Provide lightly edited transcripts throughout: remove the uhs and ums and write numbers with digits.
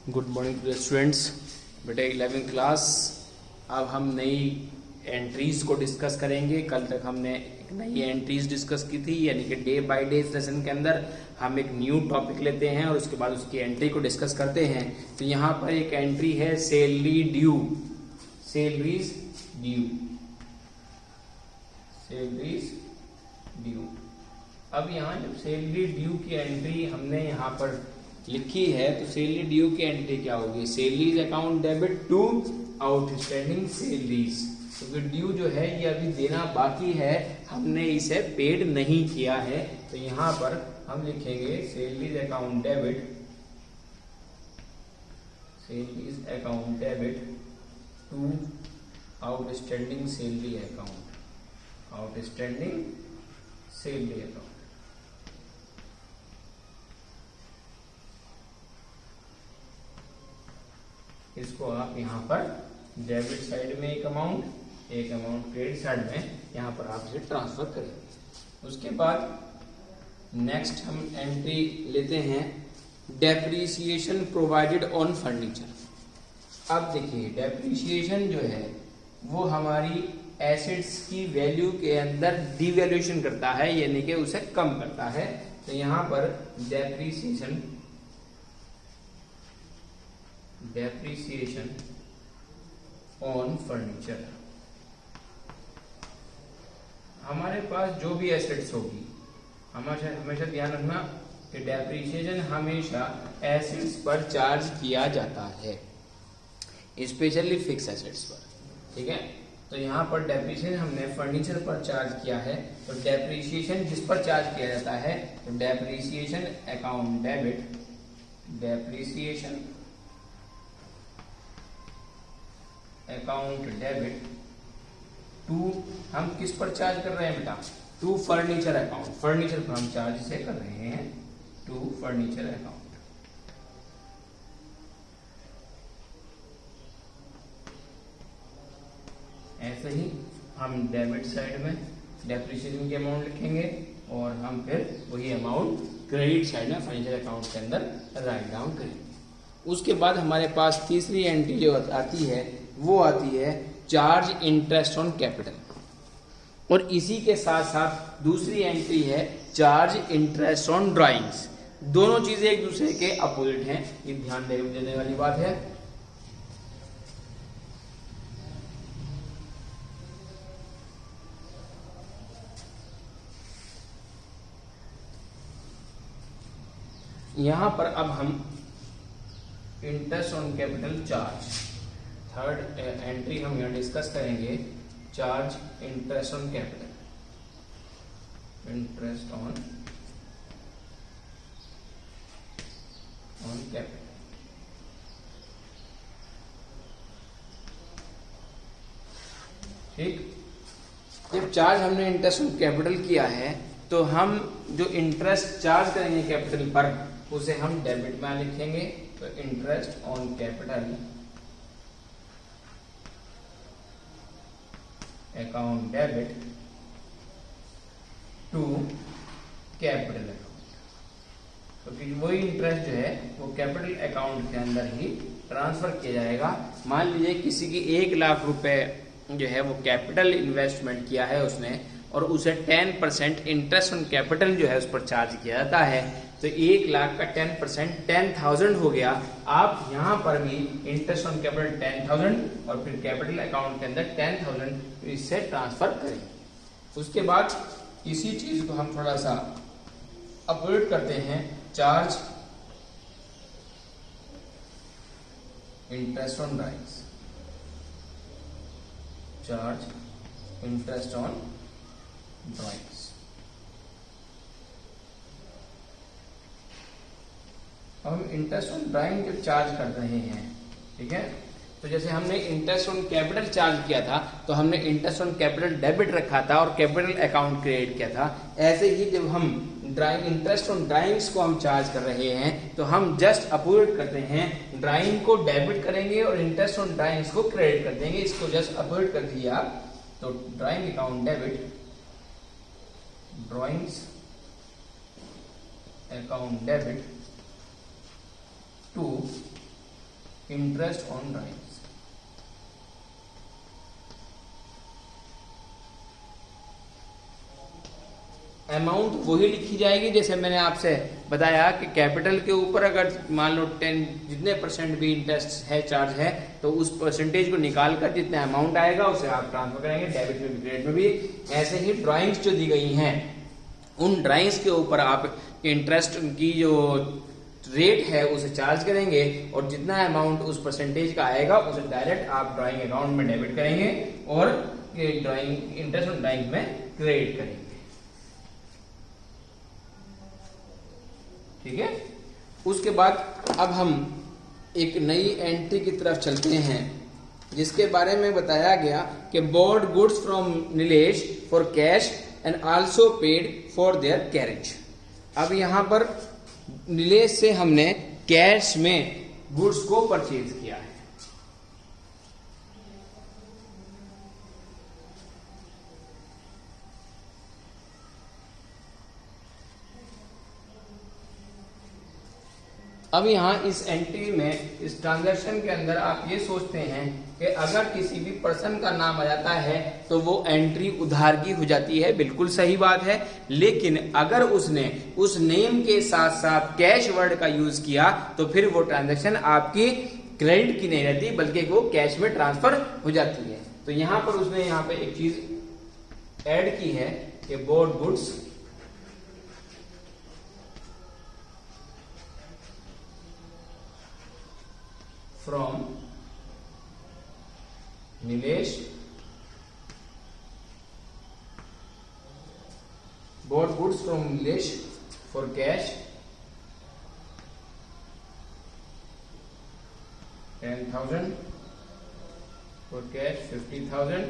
Good morning students. बेटा 11वीं class. अब हम नई एंट्रीज को डिस्कस करेंगे। कल तक हमने एक नई एंट्रीज डिस्कस की थी, यानी कि डे बाय डे सेशन के अंदर हम एक न्यू टॉपिक लेते हैं और उसके बाद उसकी एंट्री को डिस्कस करते हैं। तो यहाँ पर एक एंट्री है salary due, salaries due, salaries due. अब यहाँ जब सैलरी ड्यू की एंट्री हमने यहाँ पर लिखी है तो सैलरी ड्यू की एंट्री क्या होगी? Salaries account debit to outstanding salaries. क्योंकि ड्यू जो है ये अभी देना बाकी है, हमने इसे पेड नहीं किया है। तो यहाँ पर हम लिखेंगे salaries account debit, salaries account debit to outstanding salary account, outstanding salary account. इसको आप यहाँ पर डेबिट साइड में एक अमाउंट क्रेडिट साइड में यहाँ पर आप इसे ट्रांसफर करेंगे। उसके बाद नेक्स्ट हम एंट्री लेते हैं डेप्रीसिएशन प्रोवाइडेड ऑन फर्नीचर। अब देखिए डेप्रीसिएशन जो है वो हमारी एसेट्स की वैल्यू के अंदर डिवैल्यूएशन करता है, यानी कि उसे कम करता है। तो यहाँ पर डेप्रीसिएशन ऑन फर्नीचर, हमारे पास जो भी एसेट्स होगी, हमेशा ध्यान रखना कि डेप्रीसिएशन हमेशा एसेट्स पर चार्ज किया जाता है, स्पेशली फिक्स एसेट्स पर। ठीक है, तो यहाँ पर डेप्रीसिएशन हमने फर्नीचर पर चार्ज किया है। तो डेप्रीसिएशन जिस पर चार्ज किया जाता है तो depreciation account debit, depreciation account debit to, हम किस पर चार्ज कर रहे हैं बेटा? टू फर्नीचर अकाउंट, फर्नीचर पर हम चार्ज से कर रहे हैं, टू फर्नीचर अकाउंट। ऐसे ही हम डेबिट साइड में डेप्रिसिएशन की अमाउंट लिखेंगे और हम फिर वही अमाउंट क्रेडिट साइड में फर्नीचर अकाउंट के अंदर राइट डाउन करेंगे। उसके बाद हमारे पास तीसरी एंट्री जो आती है वो आती है चार्ज इंटरेस्ट ऑन कैपिटल, और इसी के साथ साथ दूसरी एंट्री है चार्ज इंटरेस्ट ऑन ड्राइंग्स। दोनों चीजें एक दूसरे के अपोजिट हैं, ये ध्यान देने वाली बात है। यहां पर अब हम interest on capital charge, third entry हम यहाँ डिस्कस करेंगे, charge interest on capital, interest on capital. ठीक, जब चार्ज हमने इंटरेस्ट ऑन कैपिटल किया है तो हम जो इंटरेस्ट चार्ज करेंगे कैपिटल पर उसे हम डेबिट में लिखेंगे। तो interest on capital account debit to capital account. तो फिर वही इंटरेस्ट जो है वो कैपिटल अकाउंट के अंदर ही ट्रांसफर किया जाएगा। मान लीजिए किसी की 1 लाख रुपए जो है वो कैपिटल इन्वेस्टमेंट किया है उसने, और उसे 10% इंटरेस्ट ऑन कैपिटल जो है उस पर चार्ज किया जाता है। तो 1 लाख का 10% 10,000 हो गया। आप यहाँ पर भी इंटरेस्ट ऑन कैपिटल 10,000 और फिर कैपिटल अकाउंट के अंदर 10,000 इससे ट्रांसफर करें। उसके बाद इसी चीज को हम थोड़ा सा अपडेट करते हैं, charge interest on drawings, charge interest on drawings. अब हम इंटरेस्ट ऑन ड्राइंग जो चार्ज कर रहे हैं, ठीक है, तो जैसे हमने इंटरेस्ट ऑन कैपिटल चार्ज किया था तो हमने इंटरेस्ट ऑन कैपिटल डेबिट रखा था और कैपिटल अकाउंट क्रिएट किया था। ऐसे ही जब हम ड्राइंग इंटरेस्ट ऑन ड्राइंग्स को हम चार्ज कर रहे हैं तो हम जस्ट अपोजिट करते हैं, ड्राइंग को डेबिट करेंगे और इंटरेस्ट ऑन ड्राइंग्स को क्रेडिट कर देंगे। इसको जस्ट अपोजिट कर दिया तो drawing account debit, drawings account debit to interest on drawings. Amount वही लिखी जाएगी जैसे मैंने आपसे बताया कि कैपिटल के ऊपर अगर मान लो 10 जितने परसेंट भी इंटरेस्ट है, चार्ज है, तो उस परसेंटेज को निकाल कर जितना अमाउंट आएगा उसे आप ट्रांसफर करेंगे, डेबिट में भी क्रेडिट में भी। ऐसे ही ड्राइंग्स जो दी गई हैं उन ड्राइंग्स के ऊपर आप इंटरेस्ट की जो रेट है उसे चार्ज करेंगे और जितना अमाउंट उस परसेंटेज का आएगा उसे डायरेक्ट आप ड्राइंग अकाउंट में डेबिट करेंगे और ड्राइंग इंटरेस्ट ऑन ड्राइंग में क्रेडिट करेंगे। ठीक है। उसके बाद अब हम एक नई एंट्री की तरफ चलते हैं जिसके बारे में बताया गया कि bought goods from Nilesh for cash and also paid for their carriage. अब यहां पर नीलेश से हमने कैश में गुड्स को परचेज किया है। अब यहाँ इस एंट्री में, इस ट्रांजैक्शन के अंदर आप ये सोचते हैं कि अगर किसी भी पर्सन का नाम आ जाता है तो वो एंट्री उधार की हो जाती है। बिल्कुल सही बात है, लेकिन अगर उसने उस नेम के साथ साथ कैश वर्ड का यूज किया तो फिर वो ट्रांजैक्शन आपकी क्रेडिट की नहीं रहती बल्कि वो कैश में ट्रांसफर हो जाती है। तो यहाँ पर उसने यहाँ पे एक चीज ऐड की है कि bought goods from Nilesh, bought goods from Nilesh for cash 10,000, for cash 50,000,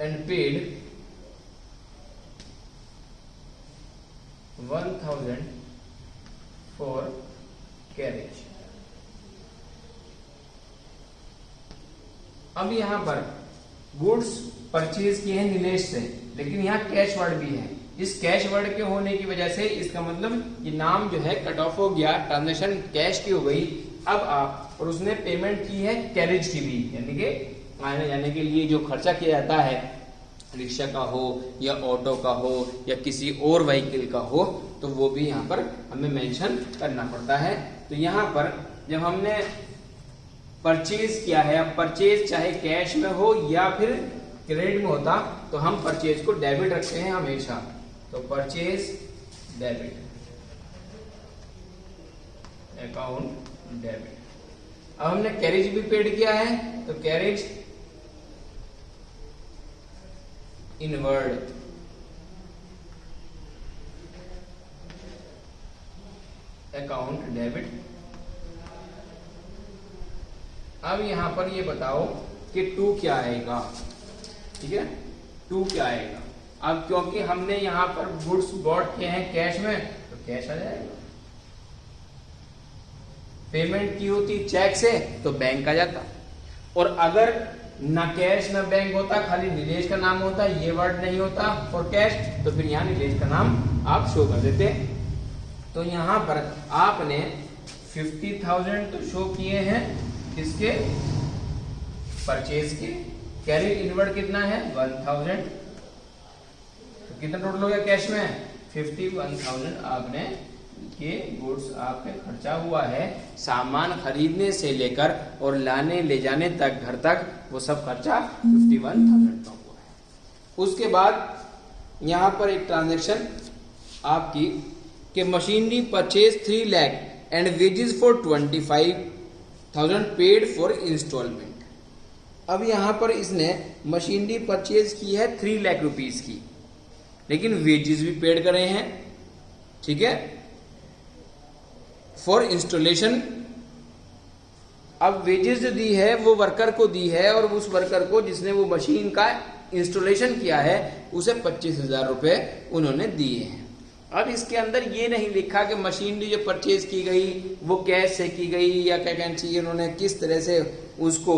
and paid 1,000 for carriage. अब यहां पर गुड्स परचेज किए हैं नीलेश से, लेकिन यहाँ कैश वर्ड भी है। इस कैश वर्ड के होने की वजह से इसका मतलब ये नाम जो है कट ऑफ हो गया, ट्रांजैक्शन कैश की हो गई। अब आप और उसने पेमेंट की है कैरेज की भी, यानी कि आने जाने के लिए जो खर्चा किया जाता है, रिक्शा का हो या ऑटो का हो या किसी और व्हीकल का हो, तो वो भी यहाँ पर हमें मेंशन करना पड़ता है। तो यहाँ पर जब हमने परचेज किया है, अब परचेज चाहे कैश में हो या फिर क्रेडिट में होता तो हम परचेज को डेबिट रखते हैं हमेशा। तो परचेज डेबिट, अकाउंट डेबिट। अब हमने कैरेज भी पेड किया है तो कैरेज इनवर्ड, अकाउंट डेबिट। अब यहां पर ये बताओ कि टू क्या आएगा। ठीक है, टू क्या आएगा। अब क्योंकि हमने यहां पर गुड्स बॉट किए हैं कैश में तो कैश आ जाएगा। पेमेंट की होती चेक से तो बैंक आ जाता, और अगर ना कैश ना बैंक होता, खाली नीलेश का नाम होता, ये वर्ड नहीं होता फॉर कैश, तो फिर यहाँ नीलेश का नाम आप शो कर देते। तो यहाँ पर आपने 50,000 तो शो किए हैं किसके, परचेज के। कैरेज इनवर्ड कितना है 1,000, तो कितना टोटल हो गया कैश में 51,000। आपने ये गुड्स आपके खर्चा हुआ है, सामान खरीदने से लेकर और लाने ले जाने तक घर तक, वो सब खर्चा 51,000 का हुआ है। उसके बाद यहाँ पर एक ट्रांजैक्शन आपकी कि machinery purchase 3 lakh and wages for 25,000 paid for instalment. अब यहाँ पर इसने मशीनरी परचेज की है 3 लाख रुपीस की, लेकिन वेजेस भी पेड करे हैं। ठीक है, फॉर इंस्टॉलेशन। अब वेजेस जो दी है वो वर्कर को दी है, और उस वर्कर को जिसने वो मशीन का इंस्टॉलेशन किया है उसे 25,000 रुपए उन्होंने दिए हैं। अब इसके अंदर ये नहीं लिखा कि मशीनरी जो परचेज की गई वो कैश से की गई या क्या कहना चाहिए, उन्होंने किस तरह से उसको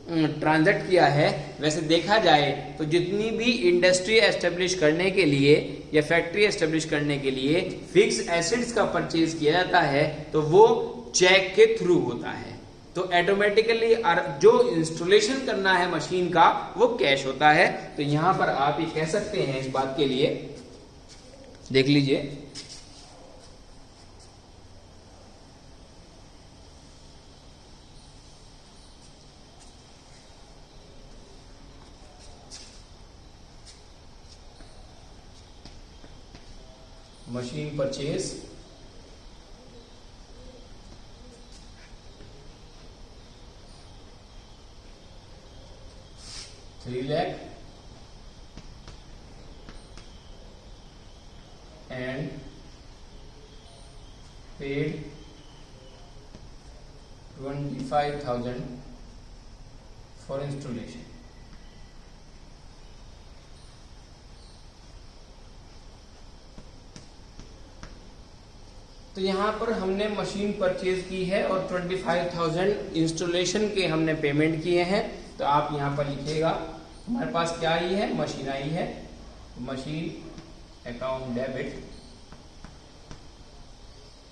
ट्रांजैक्ट किया है, वैसे देखा जाए तो जितनी भी इंडस्ट्री एस्टेब्लिश करने के लिए या फैक्ट्री एस्टेब्लिश करने के लिए फिक्स एसेट्स का परचेज किया जाता है तो वो चेक के थ्रू होता है। तो ऑटोमेटिकली जो इंस्टॉलेशन करना है मशीन का वो कैश होता है। तो यहां पर आप ये कह सकते हैं, इस बात के लिए देख लीजिए, machine purchase $3 lakh and paid 25,000 for installation। तो यहाँ पर हमने मशीन परचेज की है और 25,000 इंस्टॉलेशन के हमने पेमेंट किए हैं। तो आप यहाँ पर लिखिएगा, हमारे पास क्या आई है, मशीन आई है, मशीन अकाउंट डेबिट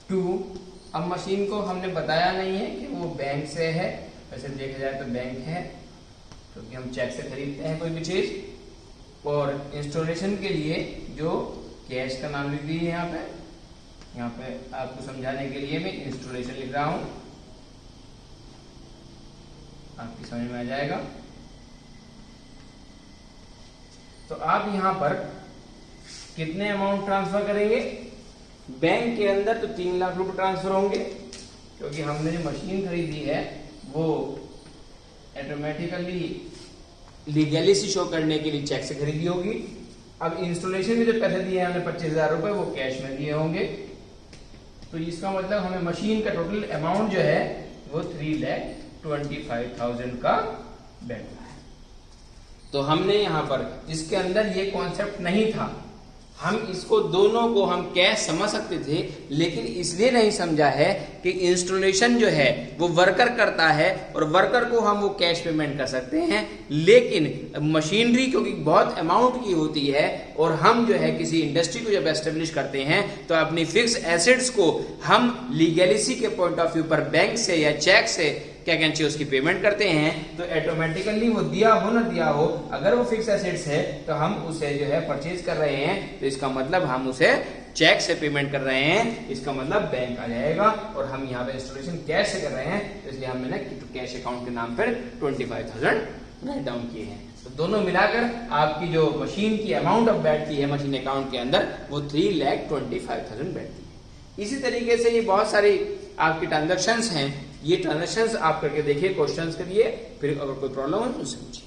टू। अब मशीन को हमने बताया नहीं है कि वो बैंक से है, वैसे देखा जाए तो बैंक है क्योंकि हम चेक से खरीदते हैं कोई भी चीज। और इंस्टॉलेशन के लिए जो कैश का नाम लिख दीजिए यहाँ पे आपको समझाने के लिए मैं इंस्टॉलेशन लिख रहा हूं, आपकी समझ में आ जाएगा। तो आप यहां पर कितने अमाउंट ट्रांसफर करेंगे, बैंक के अंदर तो 3 लाख रुपए ट्रांसफर होंगे क्योंकि हमने जो मशीन खरीदी है वो ऑटोमेटिकली लीगैलिटी शो करने के लिए चेक से खरीदी होगी। अब इंस्टॉलेशन में जो पैसे दिए हमने 25,000 रुपए वो कैश में दिए होंगे। तो इसका मतलब हमें मशीन का टोटल अमाउंट जो है वो 3,25,000 का बैठा है। तो हमने यहां पर इसके अंदर ये कॉन्सेप्ट नहीं था, हम इसको दोनों को हम कैश समझ सकते थे, लेकिन इसलिए नहीं समझा है कि इंस्टॉलेशन जो है वो वर्कर करता है और वर्कर को हम वो कैश पेमेंट कर सकते हैं, लेकिन मशीनरी क्योंकि बहुत अमाउंट की होती है और हम जो है किसी इंडस्ट्री को जब एस्टेब्लिश करते हैं तो अपनी फिक्स एसेट्स को हम लीगैलिटी के पॉइंट ऑफ व्यू पर बैंक से या चेक से क्या कहना चाहिए उसकी पेमेंट करते हैं। तो ऑटोमेटिकली वो दिया हो ना दिया हो, अगर वो फिक्स एसेट्स है तो हम उसे जो है परचेज कर रहे हैं, तो इसका मतलब हम उसे चेक से पेमेंट कर रहे हैं, इसका मतलब बैंक आ जाएगा। और हम यहाँ पे इंस्टॉलेशन कैश से कर रहे हैं, तो इसलिए हमने कैश अकाउंट के नाम पर 25,000 राइट डाउन किए हैं। तो दोनों मिलाकर आपकी जो मशीन की अमाउंट ऑफ बैठती है मशीन अकाउंट के अंदर वो 3,25,000 बैठती है। इसी तरीके से ये बहुत सारी आपकी ट्रांजेक्शन्स हैं, ये ट्रांजेक्शन्स आप करके देखिए, क्वेश्चंस करिए, फिर अगर कोई प्रॉब्लम हो तो मुझसे पूछिए।